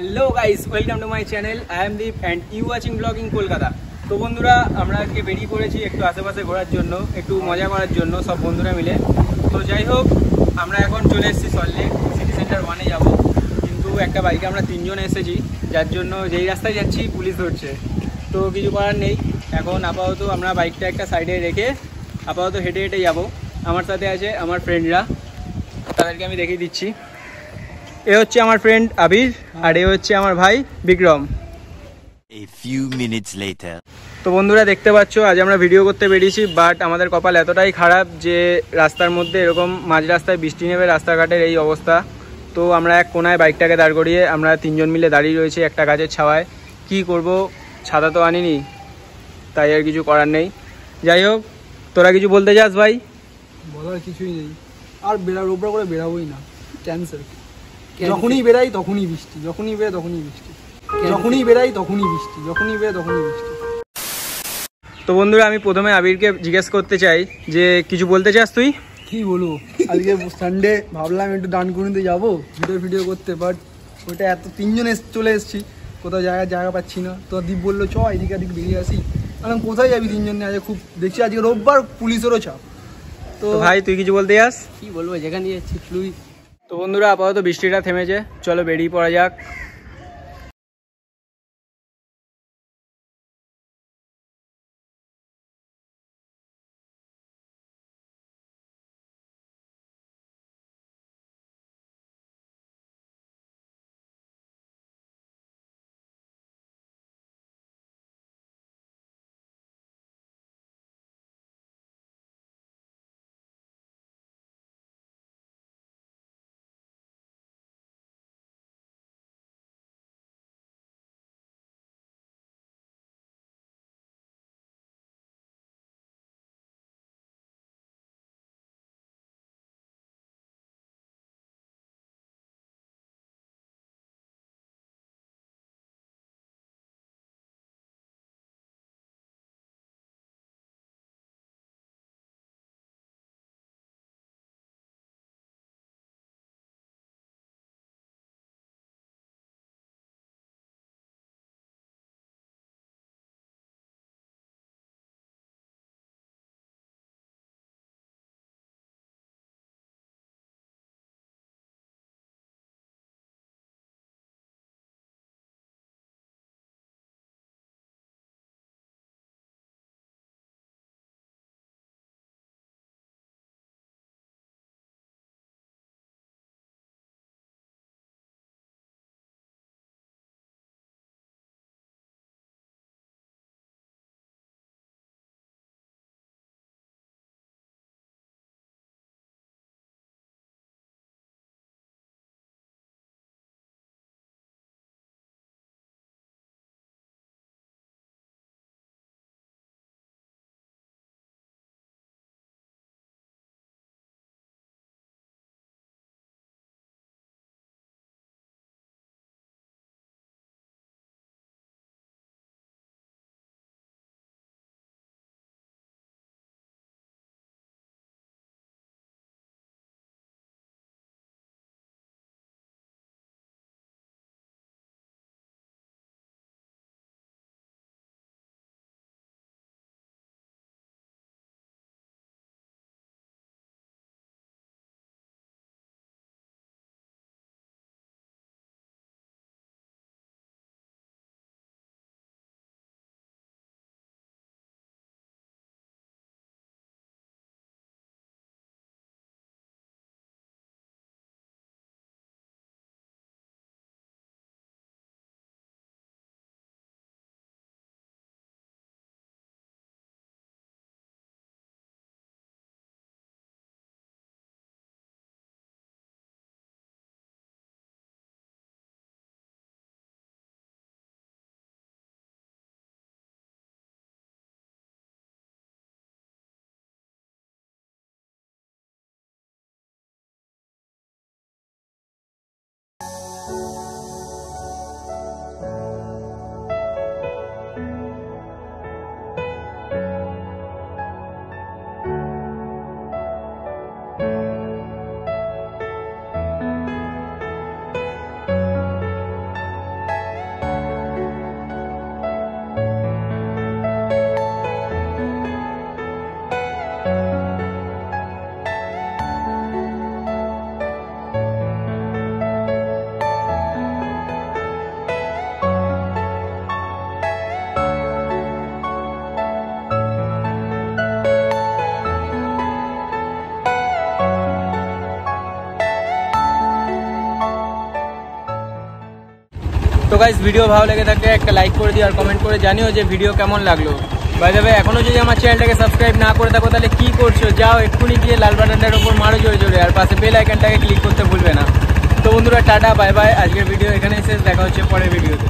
Hello guys, welcome to my channel. I am Deep and you watching blogging Kolkata. তো বন্ধুরা, আমরা আজকে বেরিয়ে পড়েছি একটু আশেপাশে ঘোরার জন্য, একটু মজা করার জন্য সব বন্ধুরা মিলে। তো যাই হোক, আমরা এখন চলে এসেছি সল্টলেক সিটি সেন্টার 1-এ যাবো। কিন্তু একটা বাইকে আমরা 3 জন এসেছি, যার জন্য যেই রাস্তায় যাচ্ছি পুলিশ ধরছে। তো কিছু করার নেই, এখন আপাতত আমরা বাইকটা একটা সাইডে রেখে আপাতত হেঁটে হেঁটে যাবো। আমার সাথে আছে আমার ফ্রেন্ডরা, তাদেরকে আমি দেখিয়ে দিচ্ছি। এ হচ্ছে আমার ফ্রেন্ড আবির, আর এ হচ্ছে আমার ভাই Vikram. A few minutes later. তো বন্ধুরা, দেখতে পাচ্ছ আজ আমরা ভিডিও করতে বেরিয়েছি, বাট আমাদের কপাল এতটাই খারাপ যে রাস্তার মধ্যে এরকম মাঝ রাস্তায় বৃষ্টি নেবে, রাস্তাঘাটের এই অবস্থা। তো আমরা এক কোনায় বাইকটাকে দাঁড় করিয়ে আমরা 3 জন মিলে দাঁড়িয়ে রয়েছি একটা গাছের ছাওয়ায়। কি করব, ছাতা তো আনিনি, তাই আর কিছু করার নেই। যাই হোক, তোরা কিছু বলতে চাস ভাই? বলার কিছুই নেই, আর রোববার করে বেরাবোই না, ক্যান্সেল। যখনই বেরাই তখনই বৃষ্টি, যখনই বেরাই তখনই বৃষ্টি, যখনই বেরাই তখনই বৃষ্টি, যখনই বেরাই তখনই বৃষ্টি। তো বন্ধুরা, আমি প্রথমে আবিরকে জিজ্ঞেস করতে চাই যে কিছু বলতে চাস তুই? কি বলবো, আজকে সানডে, ভাবলাম একটু ডানকুনিতে যাবো ভিডিও করতে, বাট ওইটা এত 3 জন চলে এসেছি, কোথাও জায়গা পাচ্ছি না। তো দীপ বললো চ এদিকে এদিক বেরিয়ে আসি। বললাম কোথায় যাবি 3 জন নিয়ে, আজকে খুব দেখছি আজকে রোববার, পুলিশেরও চাপ। তো ভাই তুই কিছু বলতে যাস? কি বলবো, যেখানে যাচ্ছি তুই। তো বন্ধুরা, আপাতত বৃষ্টিটা থেমেছে, চলো বেরিয়ে পড়া যাক। তো গাইস ভিডিও ভালো লেগে থাকলে একটা লাইক করে দিও আর কমেন্ট করে জানিও যে ভিডিও কেমন লাগলো। বাই দ্য ওয়ে এখনো যদি আমার চ্যানেলটাকে সাবস্ক্রাইব না করে থাকো তাহলে কি করছো, যাও এক্ষুনি গিয়ে লাল বাটনটার উপর মারো জোরে জোরে, আর পাশে বেল আইকনটাকে ক্লিক করতে ভুলবে না। তো বন্ধুরা টাটা বাই বাই, আজকের ভিডিও এখানেই শেষ, দেখা হচ্ছে পরের ভিডিওতে।